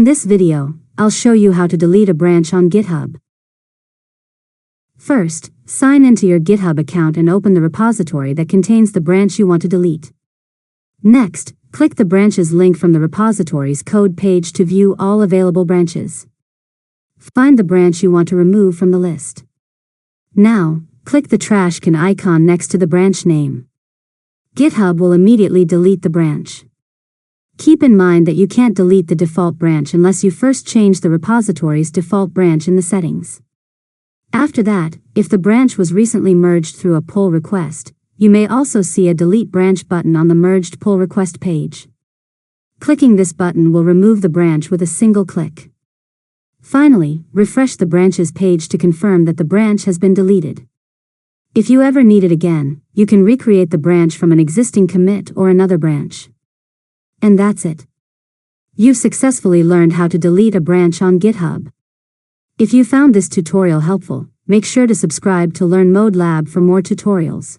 In this video, I'll show you how to delete a branch on GitHub. First, sign into your GitHub account and open the repository that contains the branch you want to delete. Next, click the branches link from the repository's code page to view all available branches. Find the branch you want to remove from the list. Now, click the trash can icon next to the branch name. GitHub will immediately delete the branch. Keep in mind that you can't delete the default branch unless you first change the repository's default branch in the settings. After that, if the branch was recently merged through a pull request, you may also see a delete branch button on the merged pull request page. Clicking this button will remove the branch with a single click. Finally, refresh the branches page to confirm that the branch has been deleted. If you ever need it again, you can recreate the branch from an existing commit or another branch. And that's it. You've successfully learned how to delete a branch on GitHub. If you found this tutorial helpful, make sure to subscribe to Learn ModeLab for more tutorials.